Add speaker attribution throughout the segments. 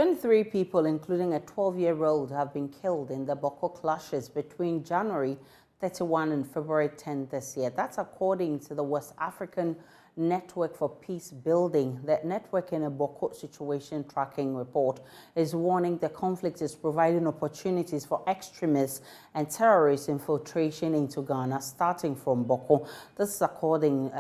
Speaker 1: 23 people, including a 12-year-old, have been killed in the Boko clashes between January 31 and February 10 this year. That's according to the West African Network for Peace Building. The network, in a Boko situation tracking report, is warning the conflict is providing opportunities for extremists and terrorist infiltration into Ghana, starting from Boko. This is according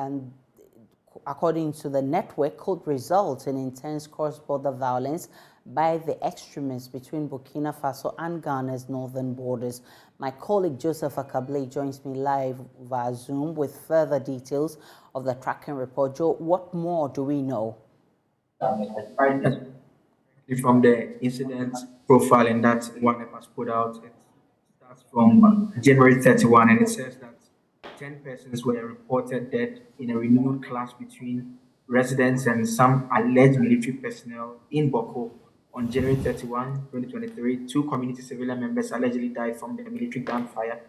Speaker 1: to the network, could result in intense cross-border violence by the extremists between Burkina Faso and Ghana's northern borders. My colleague Joseph Akable joins me live via Zoom with further details of the tracking report. Joe, what more do we know?
Speaker 2: From the incident profiling that one has put out, it starts from January 31, and it says that 10 persons were reported dead in a renewed clash between residents and some alleged military personnel in Boko on January 31, 2023. Two community civilian members allegedly died from the military gunfire,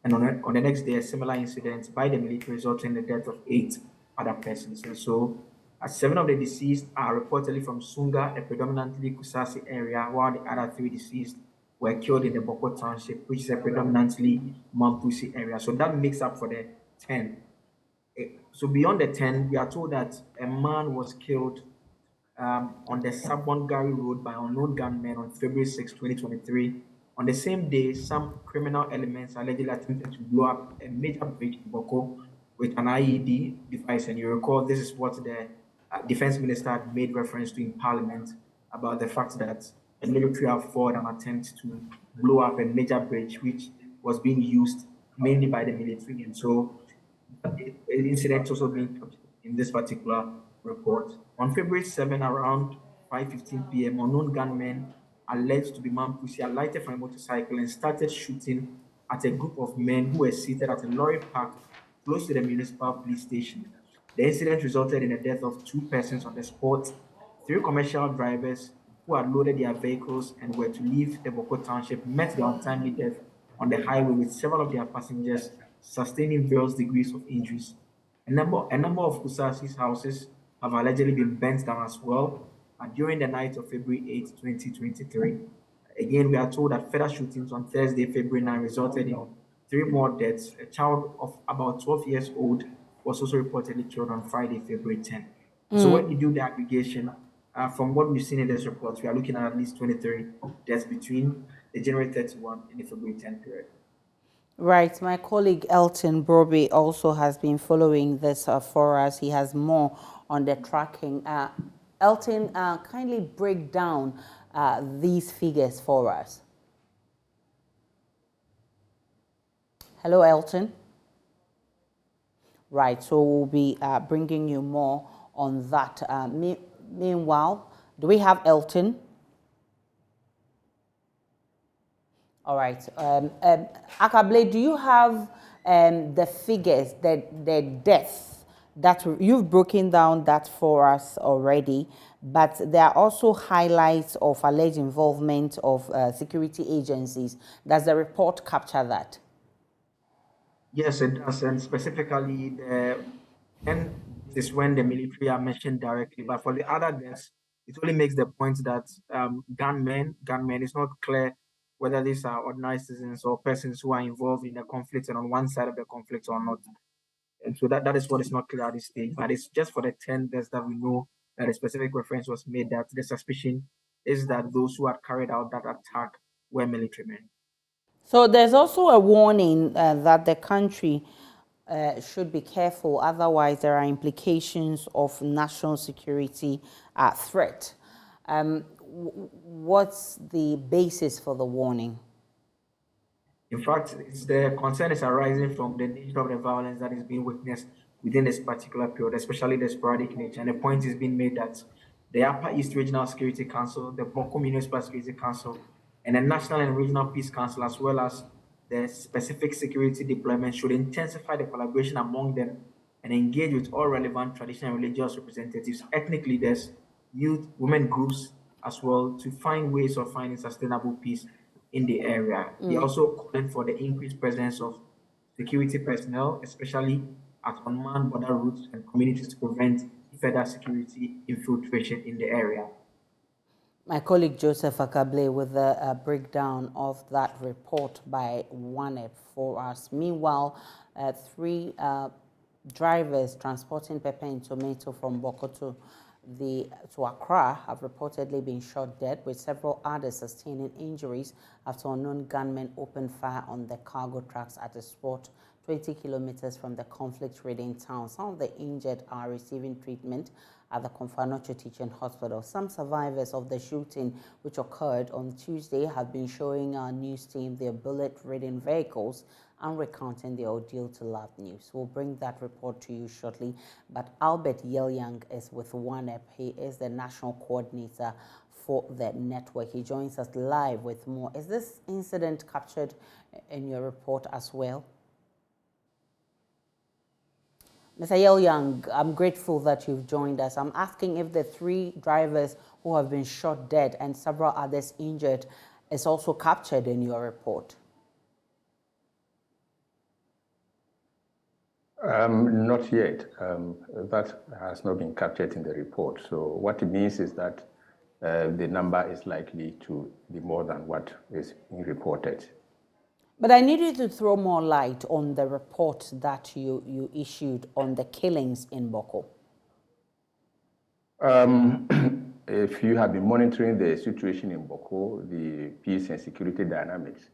Speaker 2: and on the next day, a similar incident by the military resulted in the death of 8 other persons. And so, 7 of the deceased are reportedly from Sunga, a predominantly Kusasi area, while the other 3 deceased were killed in the Boko Township, which is a predominantly Mampusi area. So that makes up for the 10. So beyond the 10, we are told that a man was killed on the Sabongari Road by unknown gunmen on February 6, 2023. On the same day, some criminal elements allegedly attempted to blow up a major bridge in Boko with an IED device. And you recall, this is what the defense minister had made reference to in Parliament about the fact that the military have fought an attempt to blow up a major bridge, which was being used mainly by the military. And so, the incident also being in this particular report. On February 7, around 5:15 p.m., unknown gunmen alleged to be Mampusi alighted from a motorcycle and started shooting at a group of men who were seated at a lorry park close to the municipal police station. The incident resulted in the death of 2 persons on the spot. 3 commercial drivers who had loaded their vehicles and were to leave the Boko Township met their untimely death on the highway, with several of their passengers sustaining various degrees of injuries. A number of Kusasi's houses have allegedly been burnt down as well during the night of February 8, 2023. Again, we are told that further shootings on Thursday, February 9, resulted in 3 more deaths. A child of about 12 years old was also reportedly killed on Friday, February 10. So when you do the aggregation, from what we've seen in this report, we are looking at least 23 deaths between the January 31 and the February 10 period.
Speaker 1: Right. My colleague Elton Broby also has been following this for us. He has more on the tracking. Elton, kindly break down these figures for us. Hello, Elton. Right. So we'll be bringing you more on that. Meanwhile, do we have Elton? All right. Akable, do you have the figures, the deaths that you've broken down that for us already, but there are also highlights of alleged involvement of security agencies. Does the report capture that?
Speaker 2: Yes, it does, and specifically, and this is when the military are mentioned directly. But for the other deaths, it only makes the point that gunmen, it's not clear whether these are ordinary citizens or persons who are involved in the conflict and on one side of the conflict or not. And so that is what is not clear at this stage. But it's just for the 10 deaths that we know that a specific reference was made, that the suspicion is that those who had carried out that attack were military men.
Speaker 1: So there's also a warning that the country should be careful, otherwise there are implications of national security threat. What's the basis for the warning?
Speaker 2: In fact, the concern is arising from the nature of the violence that is being witnessed within this particular period, especially the sporadic nature. And the point is being made that the Upper East Regional Security Council, the Boko Municipal Security Council, and the National and Regional Peace Council, as well as the specific security deployment, should intensify the collaboration among them and engage with all relevant traditional and religious representatives, ethnic leaders, youth, women groups, as well, to find ways of finding sustainable peace in the area. They also calling for the increased presence of security personnel, especially at unmanned border routes and communities, to prevent further security infiltration in the area.
Speaker 1: My colleague Joseph Akable with a breakdown of that report by ONEP for us. Meanwhile, three drivers transporting pepper and tomato from Boko to Accra have reportedly been shot dead, with several others sustaining injuries after unknown gunmen opened fire on the cargo trucks at a spot 20 kilometers from the conflict-ridden town. Some of the injured are receiving treatment at the Konfanocho Teaching Hospital. Some survivors of the shooting, which occurred on Tuesday, have been showing our news team their bullet-ridden vehicles and recounting the ordeal to Love News. We'll bring that report to you shortly. But Albert Yelyang is with ONEP. He is the national coordinator for the network. He joins us live with more. Is this incident captured in your report as well? Mr. Yelyang, I'm grateful that you've joined us. I'm asking if the three drivers who have been shot dead and several others injured is also captured in your report.
Speaker 3: Not yet. That has not been captured in the report. So what it means is that the number is likely to be more than what is being reported.
Speaker 1: But I need you to throw more light on the report that you issued on the killings in Boko.
Speaker 3: If you have been monitoring the situation in Boko, the peace and security dynamics,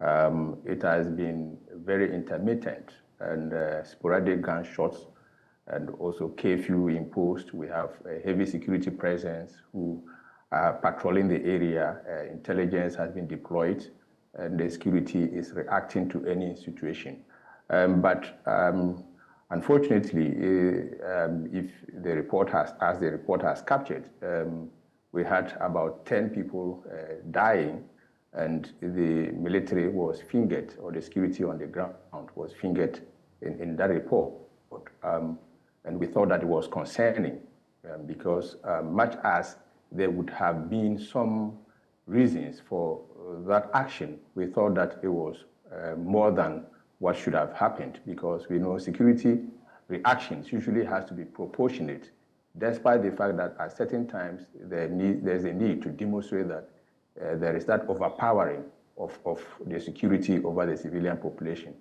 Speaker 3: it has been very intermittent and sporadic gunshots, and also curfew imposed. We have a heavy security presence who are patrolling the area. Intelligence has been deployed, and the security is reacting to any situation. But unfortunately, if the report has captured, we had about 10 people dying, and the military was fingered, or the security on the ground was fingered in that report. And we thought that it was concerning because much as there would have been some reasons for that action, we thought that it was more than what should have happened, because we know security reactions usually has to be proportionate, despite the fact that at certain times there's a need to demonstrate that there is that overpowering of the security over the civilian population.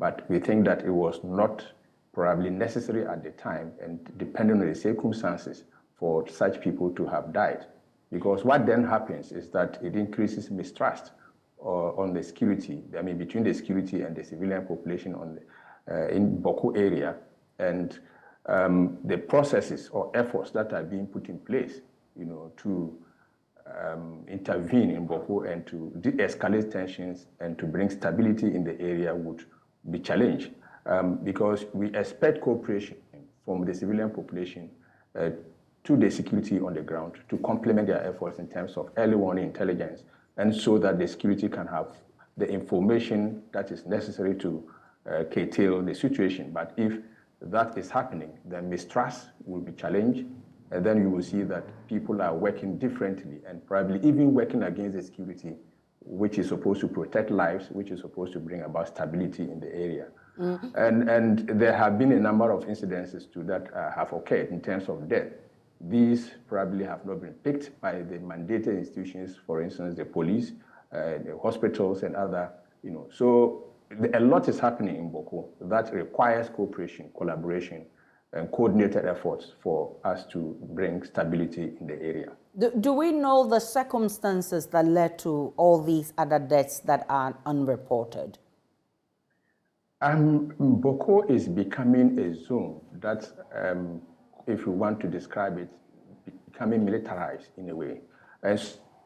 Speaker 3: But we think that it was not probably necessary at the time, and depending on the circumstances, for such people to have died. Because what then happens is that it increases mistrust on the security, I mean, between the security and the civilian population on the, in Boko area, and the processes or efforts that are being put in place, you know, to intervene in Boko and to de-escalate tensions and to bring stability in the area would be challenged, because we expect cooperation from the civilian population to the security on the ground to complement their efforts in terms of early warning intelligence, and so that the security can have the information that is necessary to curtail the situation. But if that is happening, then mistrust will be challenged, and then you will see that people are working differently and probably even working against the security, which is supposed to protect lives, which is supposed to bring about stability in the area. Mm-hmm. And there have been a number of incidences to that have occurred in terms of death. These probably have not been picked by the mandated institutions, for instance, the police, the hospitals, and other, you know. So a lot is happening in Boko that requires cooperation, collaboration, and coordinated efforts for us to bring stability in the area.
Speaker 1: Do we know the circumstances that led to all these other deaths that are unreported?
Speaker 3: Boko is becoming a zone that, if you want to describe it, becoming militarized in a way. And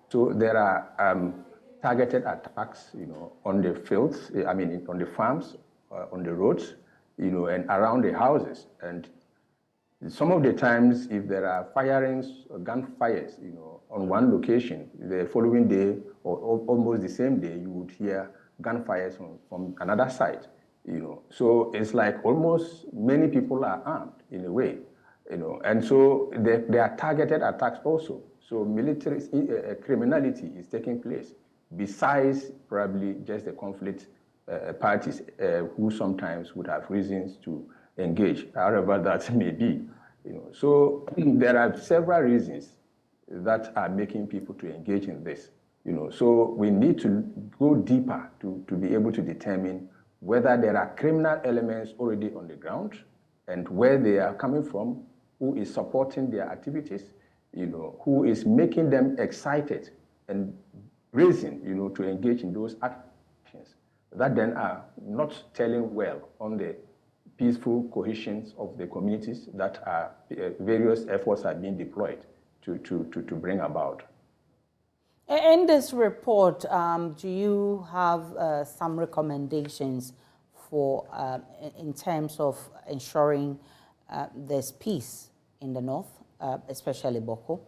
Speaker 3: so there are targeted attacks, you know, on the fields, I mean, on the farms, on the roads, you know, and around the houses. And some of the times, if there are firings, gunfires, you know, on one location, the following day or almost the same day, you would hear gunfires from another side, you know. So it's like almost many people are armed in a way, you know, and so there are targeted attacks also. So military criminality is taking place, besides probably just the conflict parties who sometimes would have reasons to engage, however that may be. You know. So there are several reasons that are making people to engage in this. So we need to go deeper to be able to determine whether there are criminal elements already on the ground and where they are coming from, who is supporting their activities, who is making them excited and reason, to engage in those actions that then are not telling well on the peaceful cohesion of the communities that are various efforts are being deployed to bring about.
Speaker 1: In this report, do you have some recommendations for in terms of ensuring there's peace in the north, especially Boko?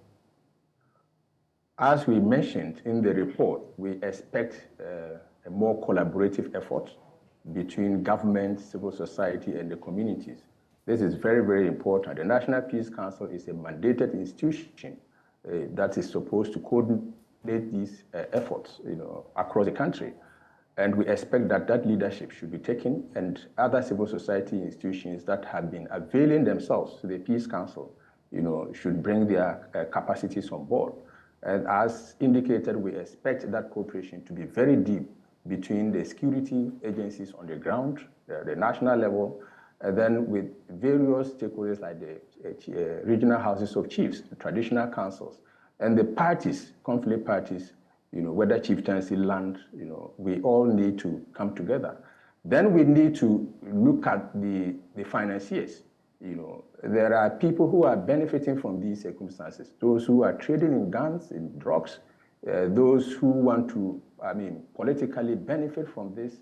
Speaker 3: As we mentioned in the report, we expect a more collaborative effort between government, civil society, and the communities. This is very, very important. The National Peace Council is a mandated institution that is supposed to coordinate these efforts, across the country. And we expect that that leadership should be taken, and other civil society institutions that have been availing themselves to the Peace Council, should bring their capacities on board. And as indicated, we expect that cooperation to be very deep between the security agencies on the ground, the national level, and then with various stakeholders like the regional houses of chiefs, the traditional councils, and the parties, conflict parties, whether chieftaincy, land, we all need to come together. Then we need to look at the financiers. There are people who are benefiting from these circumstances, those who are trading in guns, in drugs, those who want to, politically benefit from this.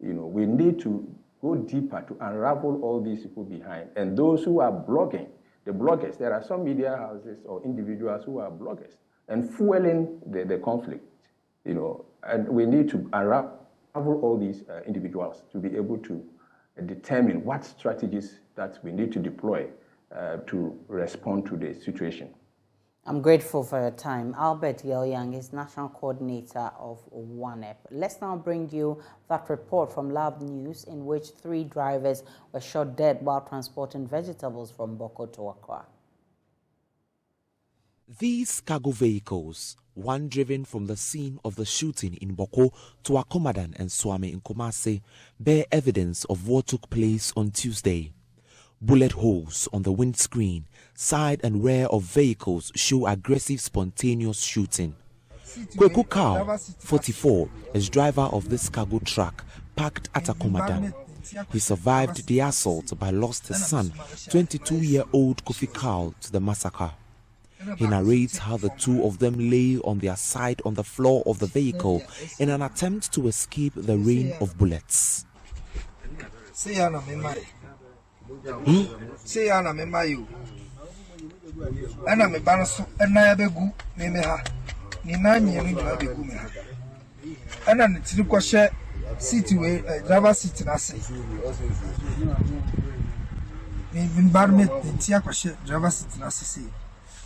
Speaker 3: We need to go deeper to unravel all these people behind. And those who are blogging, the bloggers, there are some media houses or individuals who are bloggers and fueling the conflict, and we need to unravel all these individuals to be able to determine what strategies that we need to deploy to respond to the situation.
Speaker 1: I'm grateful for your time. Albert Young is National Coordinator of ONEP. Let's now bring you that report from Lab News in which 3 drivers were shot dead while transporting vegetables from Boko to Accra.
Speaker 4: These cargo vehicles, one driven from the scene of the shooting in Boko to Akomadan and Swami in Kumasi, bear evidence of what took place on Tuesday. Bullet holes on the windscreen, side and rear of vehicles show aggressive, spontaneous shooting. Kweku Kao, 44, is driver of this cargo truck parked at Akomadan. He survived the assault but lost his son, 22-year-old Kofi Kao, to the massacre. He narrates how the two of them lay on their side on the floor of the vehicle in an attempt to escape the rain of bullets.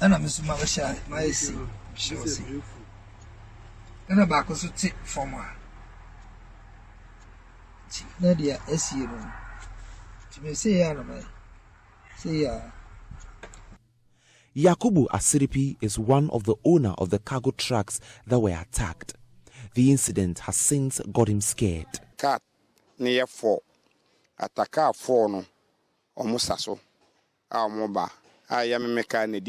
Speaker 5: And I'm Mr. Malasha, my see, she will see. And a back also take from her. Nadia, as you know, she may say, Anna, say,
Speaker 4: Yakubu Asiripi is one of the owner of the cargo trucks that were attacked. The incident has since got him scared.
Speaker 6: Cat near 4, attack 4 no, almost so. Our mobile, I am a mechanic.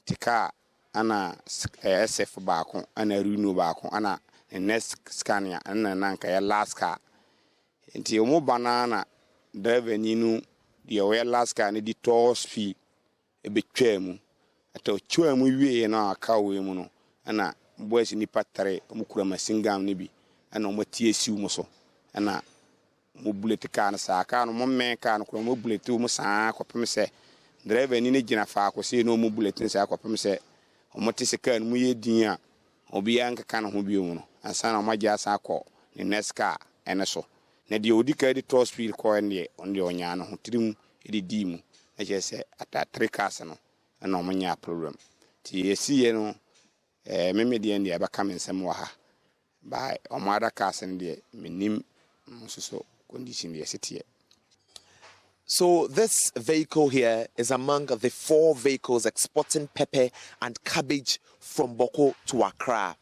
Speaker 6: Tika ana SF baako ana Renault baako ana next Scania ana nanka ya last car nti omo banana driver ni nu de we last car ni di toll speed e betwa mu ato twa mu wie na aka we mu no ana boys ni patare omo kura masingam ni bi ana omo tie siw mo so ana mo bullet car na sa car no mo men car no kura mo bullet mo sa akopem se driver ni gina fa ko se no mu bulletin se akopem se omote se kan mu ye din a obi an ka no ho bi mu no ansa na magya sa akọ ni next car ene so na de odi ka di toll speed ko ne on de onya no ho tirim edi di mu na je se ata 3 cars no na omonya problem ti esi ye no meme de en de ba kam nsem wa ha ba omada cars ne de menim so condition de sete.
Speaker 7: So this vehicle here is among the 4 vehicles exporting pepper and cabbage from Boko to Accra.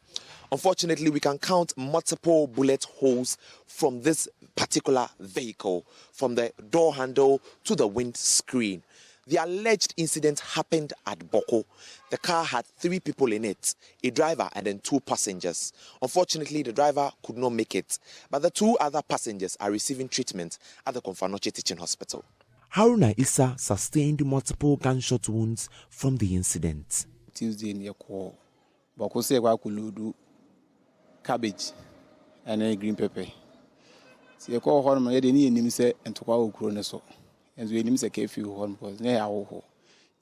Speaker 7: Unfortunately, we can count multiple bullet holes from this particular vehicle, from the door handle to the windscreen. The alleged incident happened at Boko. The car had 3 people in it, a driver and then 2 passengers. Unfortunately, the driver could not make it, but the 2 other passengers are receiving treatment at the Komfanoche Teaching Hospital.
Speaker 4: Haruna Issa sustained multiple gunshot wounds from the incident.
Speaker 8: Tuesday in your call, Boko say Wakuludu cabbage and green pepper. See a call home, I didn't even say and to our chronoso. And we didn't say few home was near our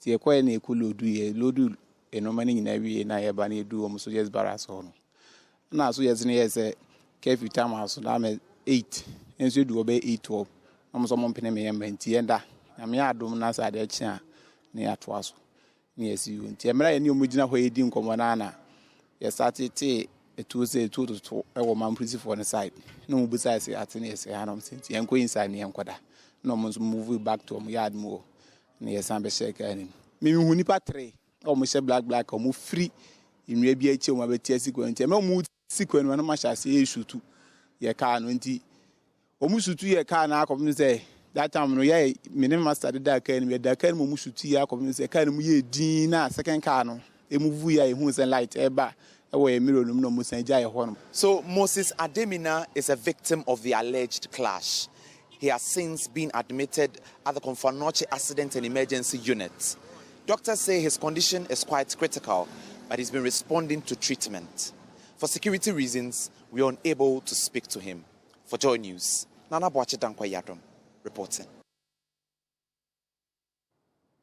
Speaker 8: see a coin a kulu do a lodu a no money in every and I have banny do almost just barras on. Now, so yes, near say curfew time house, I'm 8 and so do obey 8:12. I'm someone penny me and tienda. I'm yardum nasa de chia near twas. Yes, you and Tiamra and you mujina where you didn't come on. Yes, started a Tuesday 2 to a woman pretty for the side. No, besides, I think I don't think I'm going inside the Anquada. No one's moving back to a yard more near Samba Shaker. Maybe Hunipatre, almost a black, or move free in maybe a chill, my sequence. No mood sequence when much I say issue to your car 20. Almost 2 year car now, come say that time, no, yeah, minimum started that can be that can move to tea, come say, can we dinner, second car, no, a movie, who's a light, eba. So Moses Ademina is a victim of the alleged clash. He has since been admitted at the Komfanoche Accident and Emergency Unit. Doctors say his condition is quite critical, but he's been responding to treatment. For security reasons, we are unable to speak to him. For Joy News, Nana Boache Dankwa Yadom reporting.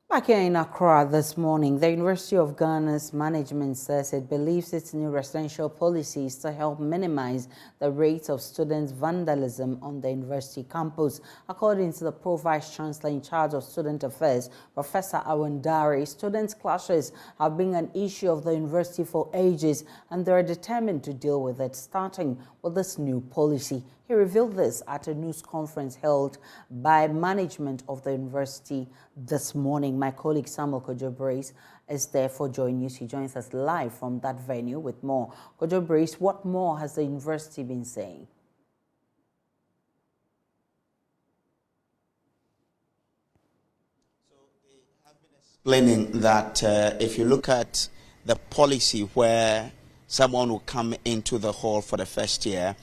Speaker 1: Back here in Accra this morning, the University of Ghana's management says it believes its new residential policies to help minimize the rate of students' vandalism on the university campus. According to the Pro-Vice Chancellor in charge of Student Affairs, Professor Awandari, students' clashes have been an issue of the university for ages, and they are determined to deal with it, starting with this new policy. He revealed this at a news conference held by management of the university this morning. My colleague Samuel Kojo-Brace is there for Joy News. He joins us live from that venue with more. Kojo-Brace, what more has the university been saying?
Speaker 9: So they have been explaining that if you look at the policy where someone will come into the hall for the first year,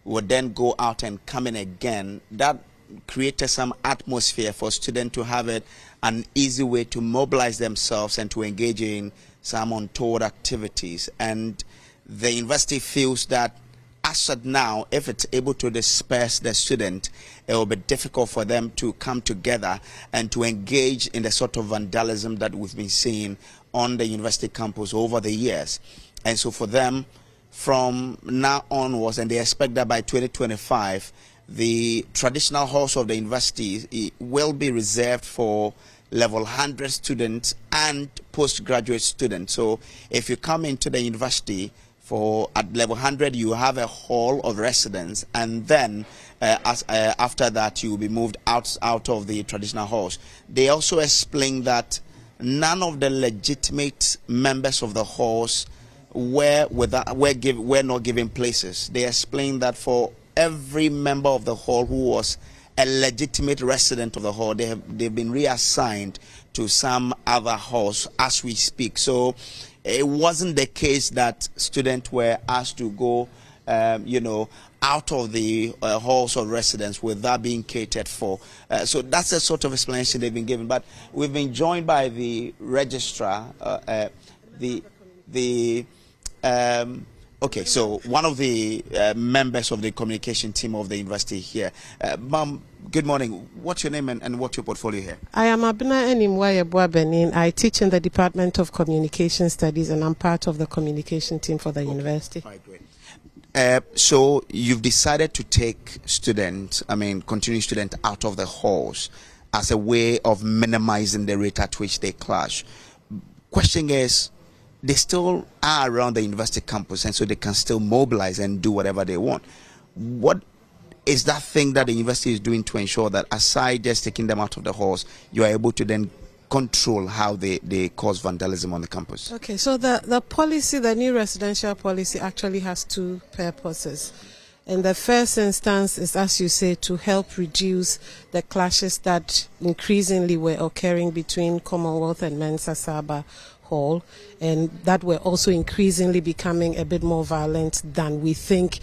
Speaker 9: would then go out and come in again, that created some atmosphere for students to have it an easy way to mobilize themselves and to engage in some untoward activities. And the university feels that as of now, if it's able to disperse the student, it will be difficult for them to come together and to engage in the sort of vandalism that we've been seeing on the university campus over the years. And so for them, from now onwards, and they expect that by 2025, the traditional halls of the university will be reserved for level 100 students and postgraduate students. So if you come into the university at level 100, you have a hall of residence, and then after that, you will be moved out of the traditional halls. They also explain that none of the legitimate members of the halls were not given places. They explained that for every member of the hall who was a legitimate resident of the hall, they've been reassigned to some other halls as we speak. So it wasn't the case that students were asked to go, out of the halls of residence without being catered for. So that's the sort of explanation they've been given. But we've been joined by the registrar, okay, so one of the members of the communication team of the university here. Ma'am, good morning. What's your name and what's your portfolio here?
Speaker 10: I am Abina Enimwayebwa Benin. I teach in the Department of Communication Studies, and I'm part of the communication team for the university.
Speaker 9: Right, great. So you've decided to take continuing students out of the halls as a way of minimizing the rate at which they clash. Question is, they still are around the university campus, and so they can still mobilize and do whatever they want. What is that thing that the university is doing to ensure that aside just taking them out of the halls, you are able to then control how they cause vandalism on the campus?
Speaker 10: Okay, so the policy, the new residential policy, actually has two purposes. In the first instance is, as you say, to help reduce the clashes that increasingly were occurring between Commonwealth and Mensa Saba Hall, and that were also increasingly becoming a bit more violent than we think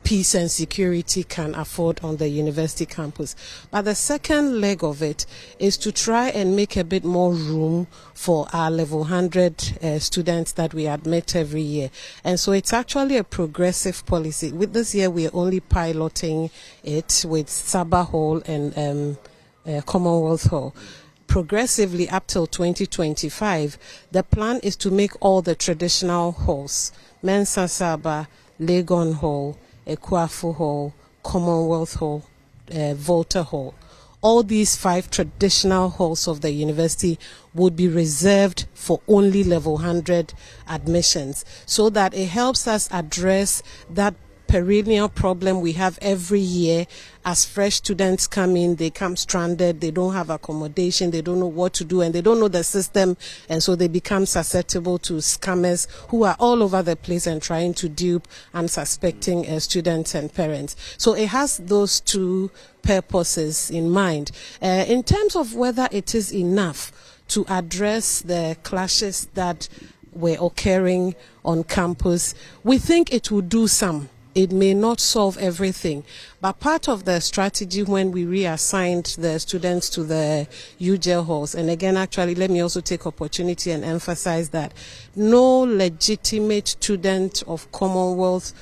Speaker 10: peace and security can afford on the university campus. But the second leg of it is to try and make a bit more room for our level 100 students that we admit every year. And so it's actually a progressive policy. With this year, we are only piloting it with Saba Hall and Commonwealth Hall. Progressively up till 2025, the plan is to make all the traditional halls, Mensa Saba, Legon Hall, Ekwafu Hall, Commonwealth Hall, Volta Hall. All these 5 traditional halls of the university would be reserved for only level 100 admissions, so that it helps us address that perennial problem we have every year. As fresh students come in, they come stranded, they don't have accommodation, they don't know what to do, and they don't know the system, and so they become susceptible to scammers who are all over the place and trying to dupe unsuspecting students and parents. So it has those two purposes in mind. In terms of whether it is enough to address the clashes that were occurring on campus, we think it will do some. It may not solve everything, but part of the strategy when we reassigned the students to the UJL halls, and again, actually, let me also take opportunity and emphasize that no legitimate student of Commonwealth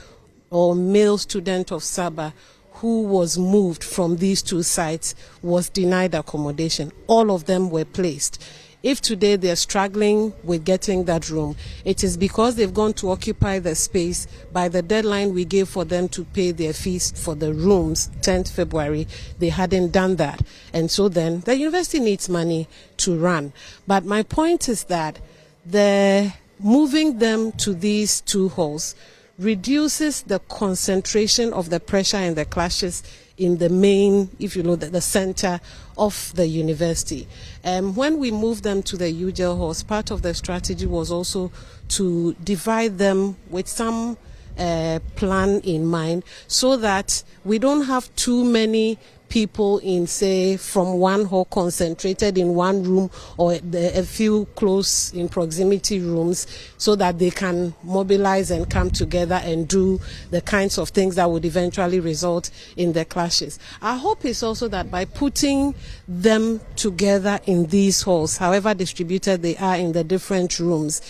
Speaker 10: or male student of Saba who was moved from these 2 sites was denied accommodation. All of them were placed. If today they're struggling with getting that room, it is because they've gone to occupy the space by the deadline we gave for them to pay their fees for the rooms, 10th February. They hadn't done that. And so then the university needs money to run. But my point is that the moving them to these 2 halls reduces the concentration of the pressure and the clashes in the main, if you know, the center of the university. When we moved them to the UJL halls, part of the strategy was also to divide them with some plan in mind, so that we don't have too many people in, say, from one hall concentrated in one room, or a few close in proximity rooms, so that they can mobilize and come together and do the kinds of things that would eventually result in the clashes. Our hope is also that by putting them together in these halls, however distributed they are in the different rooms,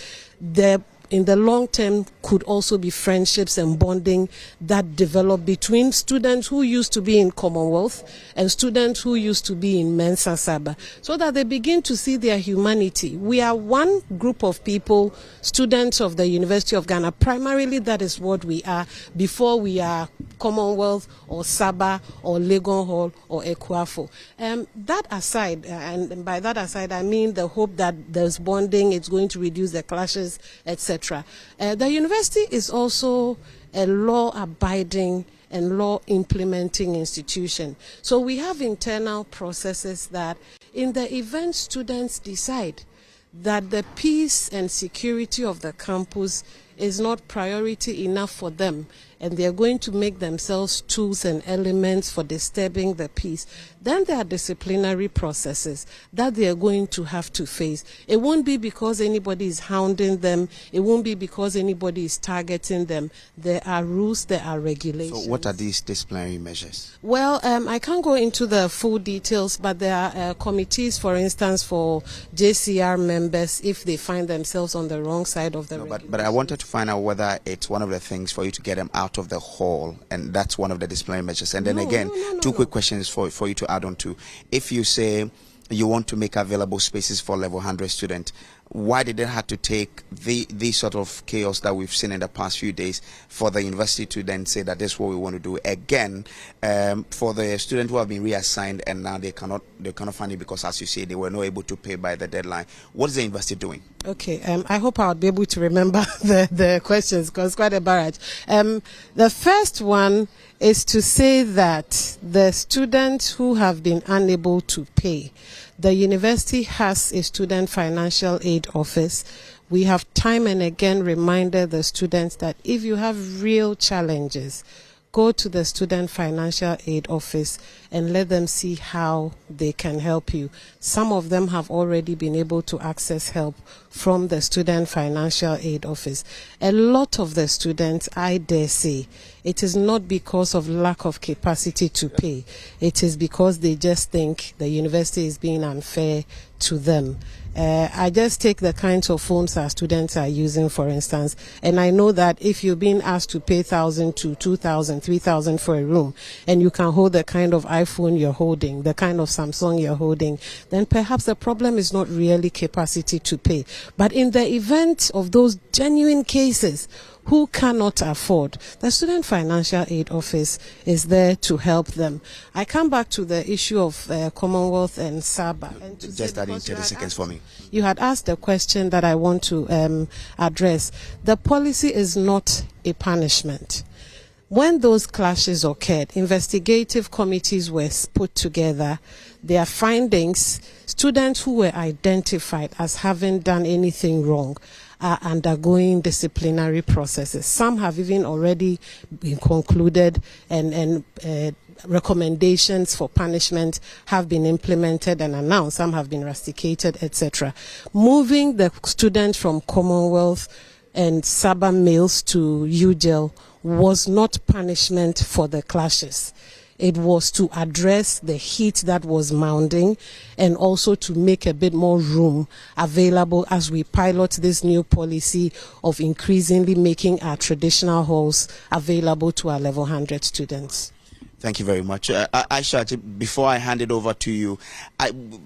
Speaker 10: in the long term could also be friendships and bonding that develop between students who used to be in Commonwealth and students who used to be in Mensa Saba, so that they begin to see their humanity. We are one group of people, students of the University of Ghana. Primarily that is what we are, before we are Commonwealth or Saba or Legon Hall or Ekwafu. That aside, and by that aside I mean the hope that there's bonding, it's going to reduce the clashes, etc. The university is also a law-abiding and law-implementing institution. So we have internal processes that in the event students decide that the peace and security of the campus is not priority enough for them, and they are going to make themselves tools and elements for disturbing the peace, then there are disciplinary processes that they are going to have to face. It won't be because anybody is hounding them. It won't be because anybody is targeting them. There are rules, there are regulations.
Speaker 9: So what are these disciplinary measures?
Speaker 10: Well, I can't go into the full details, but there are committees, for instance, for JCR members if they find themselves on the wrong side of the regulation.
Speaker 9: But I wanted to find out whether it's one of the things for you to get them out of the hall, and that's one of the disciplinary measures. And then two quick questions for you to add on to. If you say you want to make available spaces for level 100 students. Why did it have to take the sort of chaos that we've seen in the past few days for the university to then say that this is what we want to do again, for the students who have been reassigned and now they cannot find it because, as you say, they were not able to pay by the deadline? What is the university doing?
Speaker 10: Okay, I hope I'll be able to remember the questions because quite a barrage. The first one is to say that the students who have been unable to pay, the university has a student financial aid office. We have time and again reminded the students that if you have real challenges, go to the student financial aid office and let them see how they can help you. Some of them have already been able to access help from the student financial aid office. A lot of the students, I dare say, it is not because of lack of capacity to pay. It is because they just think the university is being unfair to them. I just take the kinds of phones our students are using, for instance, and I know that if you're being asked to pay 1,000 to 2,000, 3,000 for a room, and you can hold the kind of iPhone you're holding, the kind of Samsung you're holding, then perhaps the problem is not really capacity to pay. But in the event of those genuine cases, who cannot afford, the Student Financial Aid Office is there to help them. I come back to the issue of Commonwealth and SABA. And
Speaker 9: just add in 30 seconds for me.
Speaker 10: You had asked a question that I want to address. The policy is not a punishment. When those clashes occurred, investigative committees were put together. Their findings, students who were identified as having done anything wrong are undergoing disciplinary processes. Some have even already been concluded, and recommendations for punishment have been implemented and announced. Some have been rusticated, etc. Moving the students from Commonwealth and Saba males to UGEL was not punishment for the clashes. It was to address the heat that was mounting and also to make a bit more room available as we pilot this new policy of increasingly making our traditional halls available to our level 100 students.
Speaker 9: Thank you very much. Aisha, before I hand it over to you,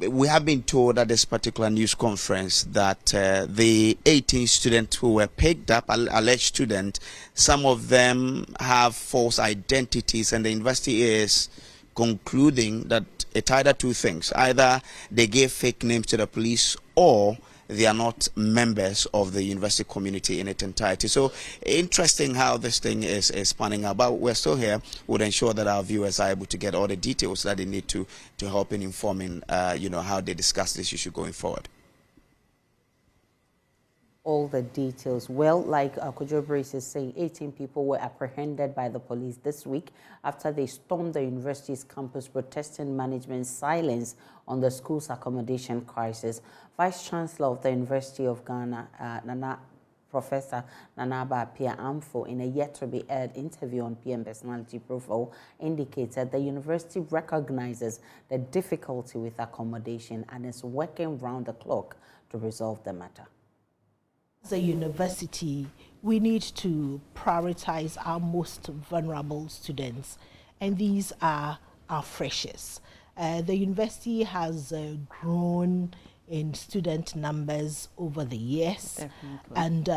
Speaker 9: we have been told at this particular news conference that the 18 students who were picked up, alleged students, some of them have false identities, and the university is concluding that it's either two things. Either they gave fake names to the police or they are not members of the university community in its entirety. So interesting how this thing is panning out. But we're still here. We'll ensure that our viewers are able to get all the details that they need to help in informing, how they discuss this issue going forward.
Speaker 1: All the details. Well, like Kojo Brace is saying, 18 people were apprehended by the police this week after they stormed the university's campus protesting management's silence on the school's accommodation crisis. Vice Chancellor of the University of Ghana, Professor Nanaba Apia Amfo, in a yet-to-be-aired interview on PM Personality Profile, indicated the university recognizes the difficulty with accommodation and is working round the clock to resolve the matter.
Speaker 11: As a university, we need to prioritize our most vulnerable students, and these are our freshers. The university has grown in student numbers over the years. Definitely. And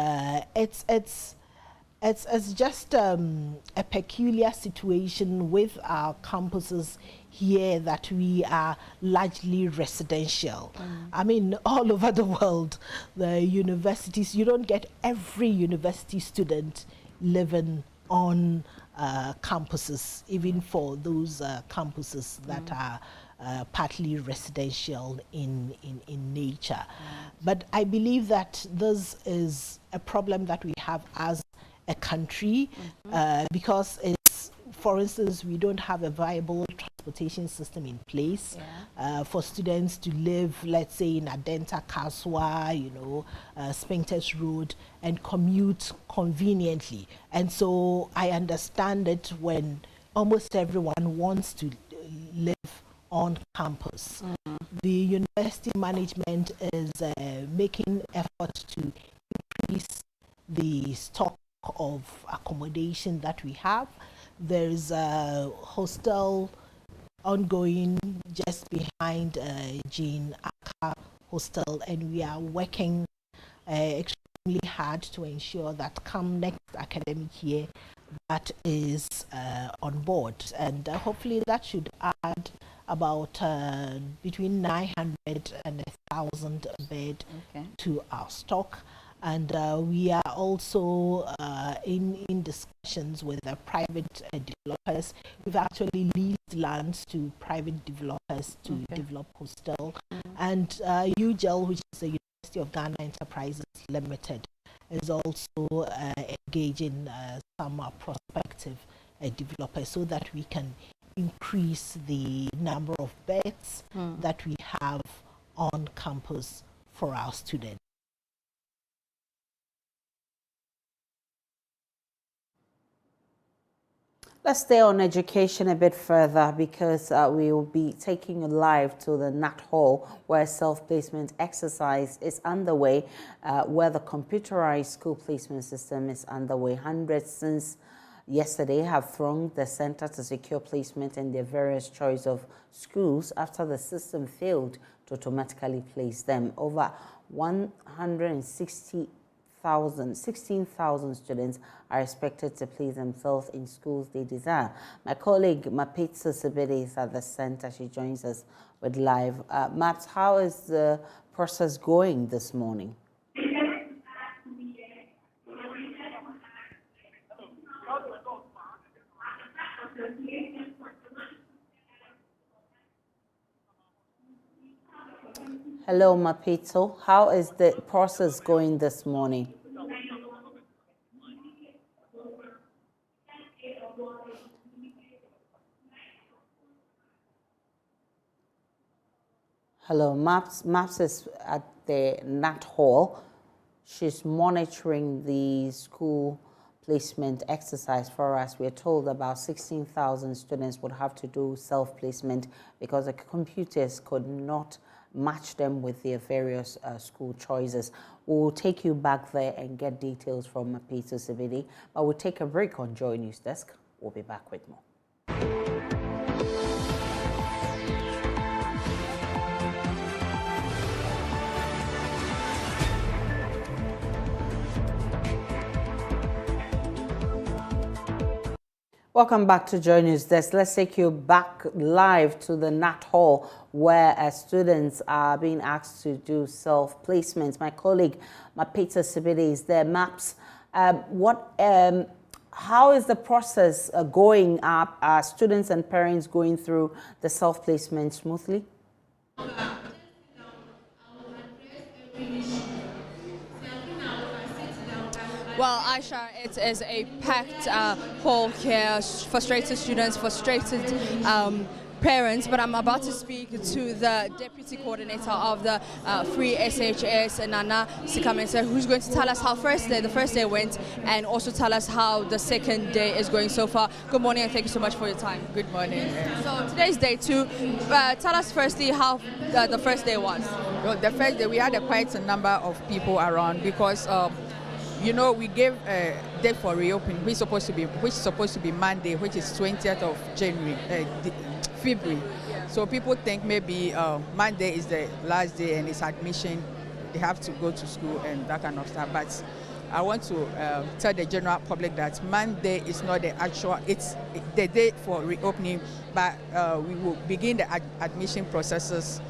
Speaker 11: it's just a peculiar situation with our campuses here that we are largely residential. I mean, all over the world, the universities, you don't get every university student living on campuses, even for those campuses that are partly residential in nature. But I believe that this is a problem that we have as a country, because it's, for instance, we don't have a viable transportation system in place for students to live, let's say, in Adenta, Kaswa, Spintex Road, and commute conveniently. And so I understand it when almost everyone wants to live on campus. The university management is making efforts to increase the stock of accommodation that we have. There's a hostel ongoing just behind Jean Aka Hostel, and we are working extremely hard to ensure that come next academic year, that is on board, and hopefully that should add about between 900 and 1,000 bed to our stock. And we are also in discussions with the private developers. We've actually leased lands to private developers to develop hostel. And UGEL, which is the University of Ghana Enterprises Limited, is also engaging some prospective developers so that we can increase the number of beds that we have on campus for our students.
Speaker 1: Let's stay on education a bit further, because we will be taking you live to the Nat Hall, where self-placement exercise is underway, where the computerized school placement system is underway. Hundreds since yesterday have thronged the center to secure placement in their various choice of schools after the system failed to automatically place them. Over 16,000 students are expected to place themselves in schools they desire. My colleague Mapitsa Sibede is at the center. She joins us with live. Maps, how is the process going this morning? Hello, Mapito. How is the process going this morning? Hello, Maps is at the Nat Hall. She's monitoring the school placement exercise for us. We're told about 16,000 students would have to do self-placement because the computers could not match them with their various school choices. We'll take you back there and get details from Peter Sibidi, but we'll take a break on Joy News Desk. We'll be back with more. Welcome back to JoyNews Desk. Let's take you back live to the Nat Hall, where students are being asked to do self-placements. My colleague, Mapita Sibidi, is there. Maps, how is the process going up? Are students and parents going through the self-placement smoothly?
Speaker 12: Well, Aisha, it is a packed hall here, frustrated students, frustrated parents, but I'm about to speak to the deputy coordinator of the Free SHS, Nana Sikamese, who's going to tell us how the first day went, and also tell us how the second day is going so far. Good morning, and thank you so much for your time.
Speaker 13: Good morning.
Speaker 12: So today's day 2. Tell us firstly how the first day was.
Speaker 13: Well, the first day we had quite a number of people around because you know, we gave a date for reopening, which is supposed to be Monday, which is 20th of February. So people think maybe Monday is the last day and it's admission. They have to go to school and that kind of stuff. But I want to tell the general public that Monday is not the actual, it's the date for reopening, but we will begin the admission processes,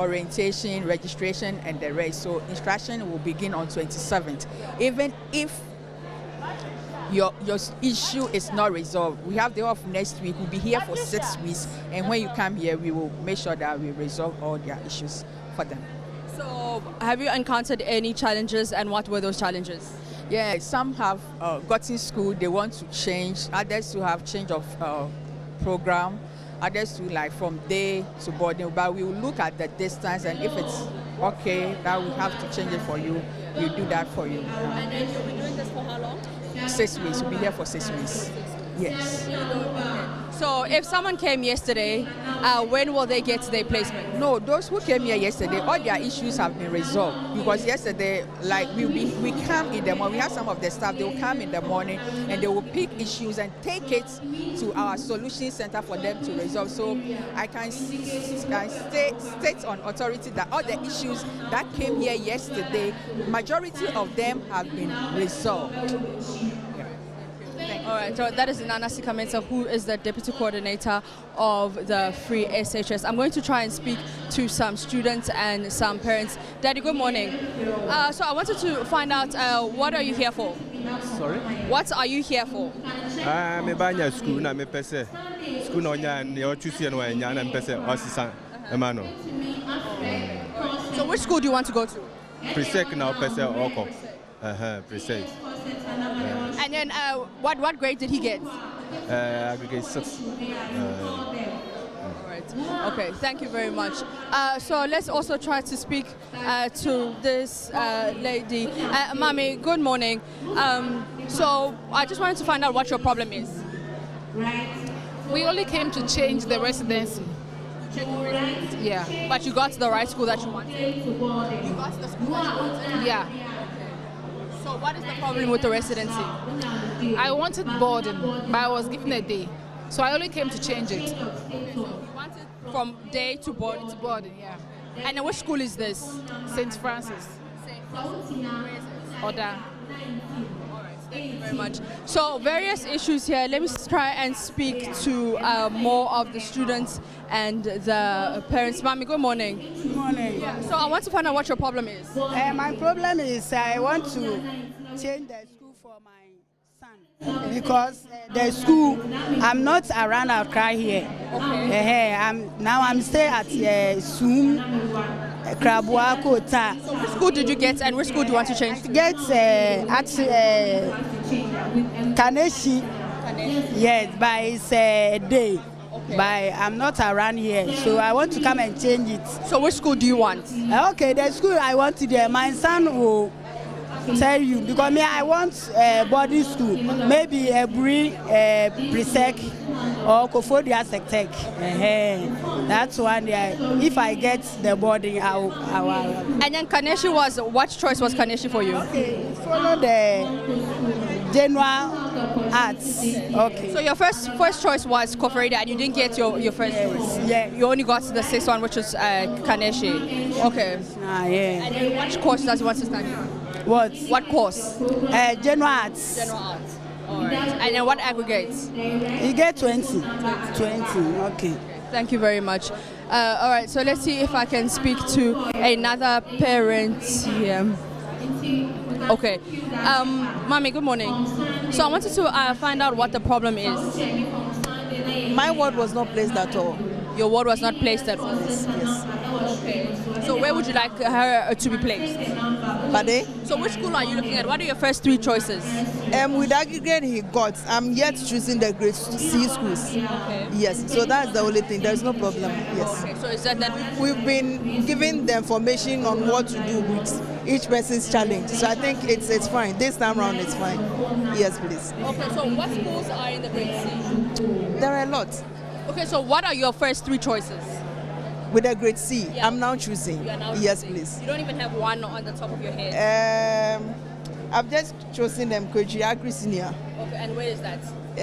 Speaker 13: orientation, registration, and the rest. So instruction will begin on 27th. Even if your issue is not resolved, we have the off next week. We'll be here for 6 weeks, and when you come here, we will make sure that we resolve all their issues for them.
Speaker 12: So have you encountered any challenges, and what were those challenges?
Speaker 13: Yeah, some have gotten school, they want to change, others who have change of program, others to like from day to boarding, but we will look at the distance, and if it's okay that we have to change it for you, we'll do that for you.
Speaker 12: And then you'll be doing this for how long?
Speaker 13: 6 weeks. We'll be here for 6 weeks. Yes.
Speaker 12: So if someone came yesterday, when will they get their placement?
Speaker 13: No, those who came here yesterday, all their issues have been resolved. Because yesterday, like we come in the morning, we have some of the staff, they will come in the morning and they will pick issues and take it to our solution center for them to resolve. So I can state on authority that all the issues that came here yesterday, majority of them have been resolved.
Speaker 12: All right, so that is Nana Sikameta, who is the Deputy Coordinator of the Free SHS. I'm going to try and speak to some students and some parents. Daddy, good morning. So I wanted to find out, what are you here for?
Speaker 14: Sorry?
Speaker 12: What are you here for?
Speaker 14: I'm a school, and I'm a person. School on your Tuesday and I'm a person, assistant, Emmanuel.
Speaker 12: So which school do you want to go to?
Speaker 14: Presec now, person, Oko. Presec.
Speaker 12: And then what grade did he get?
Speaker 14: Aggregate 6.
Speaker 12: Right. Okay, thank you very much. So let's also try to speak to this lady. Mami, good morning. So I just wanted to find out what your problem is.
Speaker 15: We only came to change the residency. Yeah.
Speaker 12: But you got to the right school that you wanted? You got to the school that you wanted?
Speaker 15: Yeah.
Speaker 12: So what is the problem with the residency?
Speaker 15: I wanted boarding, but I was given a day. So I only came to change it.
Speaker 12: So you wanted from day to boarding?
Speaker 15: To boarding, yeah.
Speaker 12: And which school is this?
Speaker 15: St. Francis.
Speaker 12: St. Francis.
Speaker 15: Oda.
Speaker 12: Thank you very much. So various issues here. Let me try and speak to more of the students and the parents. Mami, good morning.
Speaker 16: Good morning.
Speaker 12: Yeah, so I want to find out what your problem is.
Speaker 16: My problem is I want to change the school for my son because the school, I'm not around Accra here.
Speaker 12: Okay.
Speaker 16: I'm staying at Sum, Krabua, Kota.
Speaker 12: So which school did you get and which school do you want to change to?
Speaker 16: Get at Kaneshi. Yes, by it's a day. Okay. But I'm not around here, so I want to come and change it.
Speaker 12: So which school do you want?
Speaker 16: Okay, the school I want to my son will tell you because me I want boarding school, maybe a Presec or Kofodia Sectec. That's one. If I get the boarding, I will.
Speaker 12: And then Kaneshi was what choice was Kaneshi for you?
Speaker 16: Okay, follow the general arts. Okay.
Speaker 12: So your first choice was Kofodia, and you didn't get your first choice.
Speaker 16: Yeah.
Speaker 12: You only got the sixth one, which was Kaneshi. Okay.
Speaker 16: Yeah.
Speaker 12: And then which course does he want to study? What course?
Speaker 16: General arts.
Speaker 12: General arts. All right. And then what aggregates?
Speaker 16: You get 20. 20. Okay.
Speaker 12: Thank you very much. All right. So let's see if I can speak to another parent here. Okay. Mommy, good morning. So I wanted to find out what the problem is.
Speaker 17: My ward was not placed at all.
Speaker 12: Your ward was not placed at all?
Speaker 17: Yes.
Speaker 12: Okay. So where would you like her to be placed?
Speaker 17: Pardon?
Speaker 12: So which school are you looking at? What are your first three choices?
Speaker 17: With the aggregate he got, I'm yet choosing the grade C schools.
Speaker 12: Okay.
Speaker 17: Yes, so that's the only thing. There's no problem. Yes.
Speaker 12: Okay. So is that
Speaker 17: we've been given the information on what to do with each person's challenge. So I think it's fine. This time around it's fine. Yes, please.
Speaker 12: Okay. So what schools are in the grade C?
Speaker 17: There are a lot.
Speaker 12: Okay. So what are your first three choices?
Speaker 17: With a grade C, yeah. I'm now choosing. Yes, please.
Speaker 12: You don't even have one on the top of your head?
Speaker 17: I've just chosen them, Koji Agri Senior.
Speaker 12: Okay, and where is that?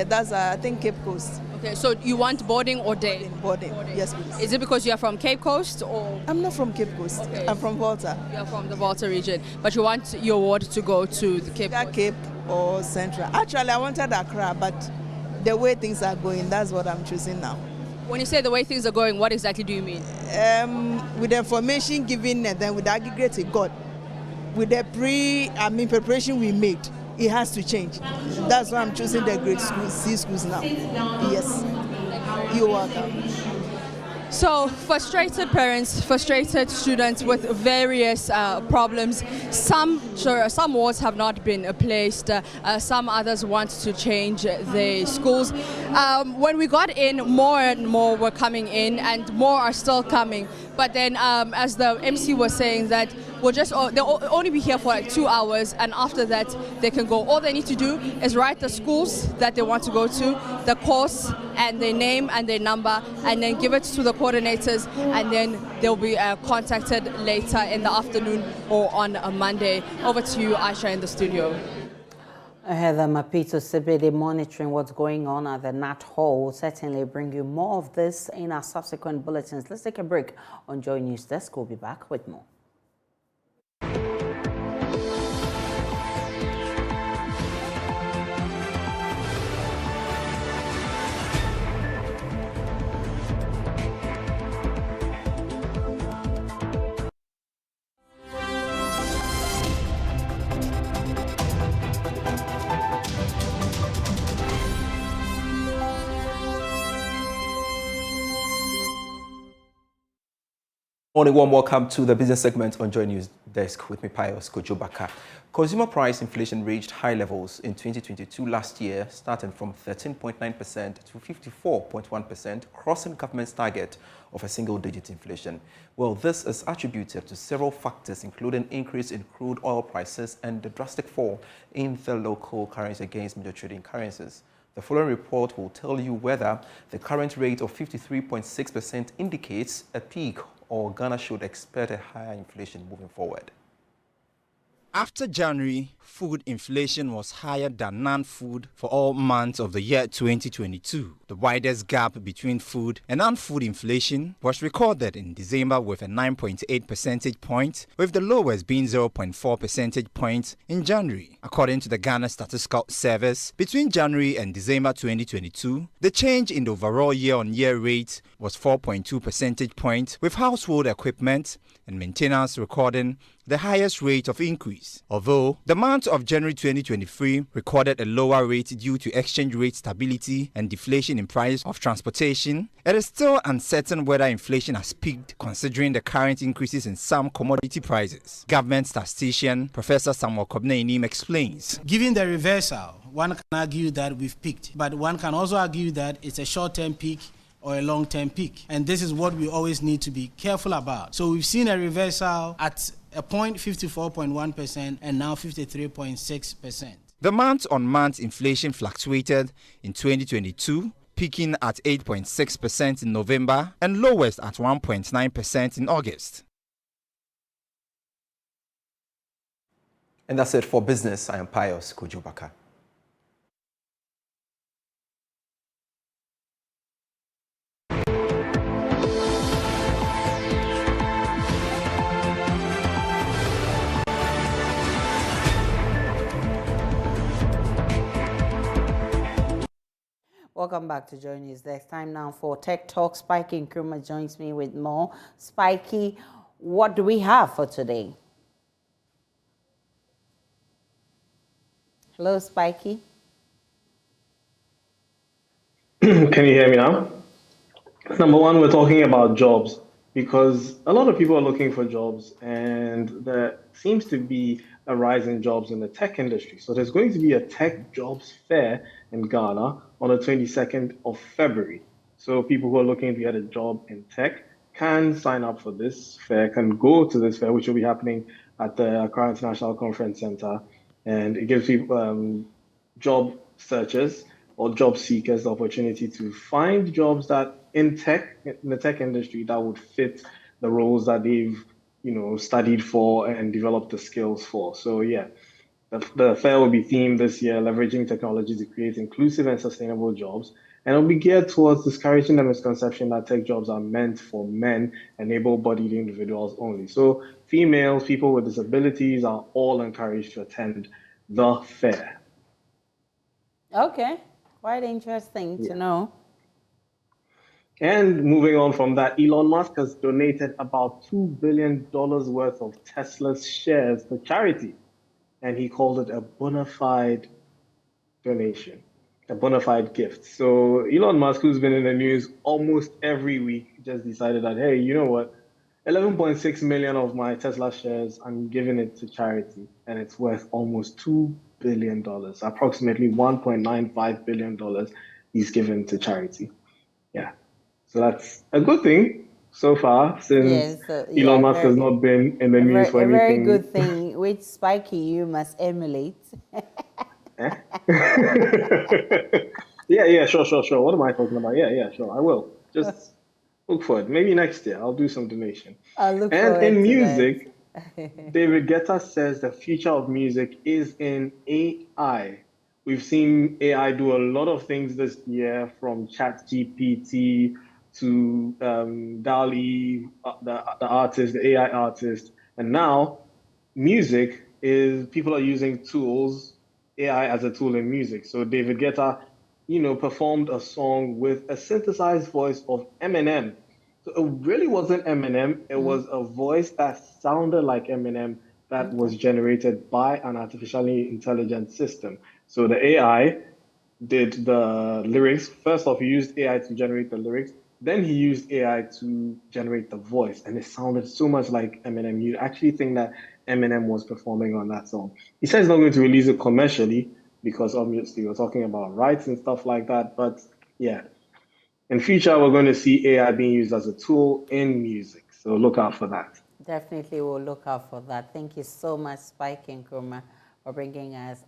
Speaker 17: That's, I think, Cape Coast.
Speaker 12: Okay, so you want boarding or day?
Speaker 17: Boarding. Yes, please.
Speaker 12: Is it because you are from Cape Coast or?
Speaker 17: I'm not from Cape Coast. Okay. I'm from Volta.
Speaker 12: You are from the Volta region, but you want your ward to go to the Cape Coast?
Speaker 17: Cape or Central. Actually, I wanted Accra, but the way things are going, that's what I'm choosing now.
Speaker 12: When you say the way things are going, what exactly do you mean?
Speaker 17: With the information given and then with the aggregate we got, with the preparation we made, it has to change. That's why I'm choosing the grade schools, C schools now. Yes. You're welcome.
Speaker 12: So frustrated parents, frustrated students with various problems. Some wards have not been placed. Some others want to change their schools. When we got in, more and more were coming in, and more are still coming. But then, as the MC was saying, that will just they'll only be here for like 2 hours, and after that they can go. All they need to do is write the schools that they want to go to, the course, and their name and their number, and then give it to the coordinators, and then they'll be contacted later in the afternoon or on a Monday. Over to you, Aisha, in the studio.
Speaker 1: Heather Mapito Sibede monitoring what's going on at the Nat Hall. We'll certainly bring you more of this in our subsequent bulletins. Let's take a break on Joy News Desk. We'll be back with more.
Speaker 18: Morning, warm welcome to the business segment on Joy News Desk with me, Pius Kojobaka. Consumer price inflation reached high levels in 2022 last year, starting from 13.9% to 54.1%, crossing government's target of a single-digit inflation. Well, this is attributed to several factors, including increase in crude oil prices and the drastic fall in the local currency against major trading currencies. The following report will tell you whether the current rate of 53.6% indicates a peak or Ghana should expect a higher inflation moving forward.
Speaker 19: After January, food inflation was higher than non-food for all months of the year 2022. The widest gap between food and non-food inflation was recorded in December with a 9.8 percentage point, with the lowest being 0.4 percentage points in January. According to the Ghana Statistical Service, between January and December 2022, the change in the overall year-on-year rate was 4.2 percentage points, with household equipment and maintenance recording the highest rate of increase. Although the month of January 2023 recorded a lower rate due to exchange rate stability and deflation in price of transportation, it is still uncertain whether inflation has peaked considering the current increases in some commodity prices. Government statistician Professor Samuel Kobneinim explains.
Speaker 20: Given the reversal, one can argue that we've peaked, but one can also argue that it's a short-term peak or a long-term peak. And this is what we always need to be careful about. So we've seen a reversal at a point 54.1% and now 53.6%.
Speaker 19: The month-on-month inflation fluctuated in 2022, peaking at 8.6% in November and lowest at 1.9% in August.
Speaker 18: And that's it for business. I am Pius Kojobaka.
Speaker 1: Welcome back to Joy News. There's time now for Tech Talk. Spiky Nkrumah joins me with more. Spiky, what do we have for today? Hello, Spiky.
Speaker 21: Can you hear me now? Number one, we're talking about jobs because a lot of people are looking for jobs and there seems to be a rise in jobs in the tech industry. So there's going to be a tech jobs fair in Ghana on the 22nd of February. So people who are looking to get a job in tech can sign up for this fair, can go to this fair, which will be happening at the Accra International Conference Center. And it gives people, job searchers or job seekers the opportunity to find jobs that in the tech industry that would fit the roles that they've, studied for and developed the skills for. So yeah, the fair will be themed this year, leveraging technology to create inclusive and sustainable jobs. And it'll be geared towards discouraging the misconception that tech jobs are meant for men and able-bodied individuals only. So females, people with disabilities are all encouraged to attend the fair.
Speaker 1: Okay, quite interesting to know.
Speaker 21: And moving on from that, Elon Musk has donated about $2 billion worth of Tesla's shares to charity. And he called it a bona fide donation, a bona fide gift. So Elon Musk, who's been in the news almost every week, just decided that, hey, you know what? 11.6 million of my Tesla shares, I'm giving it to charity. And it's worth almost $2 billion, approximately $1.95 billion he's given to charity. Yeah. So that's a good thing. so far since
Speaker 1: Yes,
Speaker 21: Elon Musk has not been in the news for
Speaker 1: a very
Speaker 21: anything.
Speaker 1: good thing, which Spiky you must emulate.
Speaker 21: Yeah, sure. What am I talking about? Yeah, sure. I will. Just look for it. Maybe next year I'll do some donation.
Speaker 1: I'll look
Speaker 21: And
Speaker 1: forward
Speaker 21: in
Speaker 1: to
Speaker 21: music,
Speaker 1: that.
Speaker 21: David Guetta says the future of music is in AI. We've seen AI do a lot of things this year, from ChatGPT to DALL-E, the artist, the AI artist, and now music is people are using tools, AI as a tool in music. So David Guetta, performed a song with a synthesized voice of Eminem. So it really wasn't Eminem. It was a voice that sounded like Eminem that was generated by an artificially intelligent system. So the AI did the lyrics. First off, he used AI to generate the lyrics. Then he used AI to generate the voice, and it sounded so much like Eminem. You'd actually think that Eminem was performing on that song. He says he's not going to release it commercially because obviously we're talking about rights and stuff like that. But yeah, in future, we're going to see AI being used as a tool in music. So look out for that.
Speaker 1: Definitely will look out for that. Thank you so much, Spike and Nkrumah, for bringing us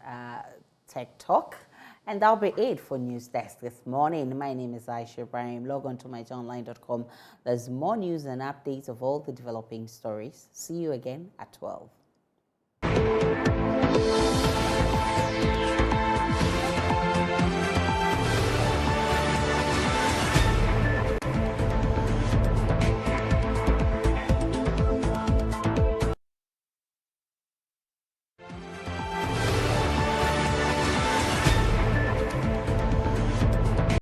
Speaker 1: Tech Talk. And that'll be it for News Desk this morning. My name is Aisha Ibrahim. Log on to myjoyonline.com. There's more news and updates of all the developing stories. See you again at 12.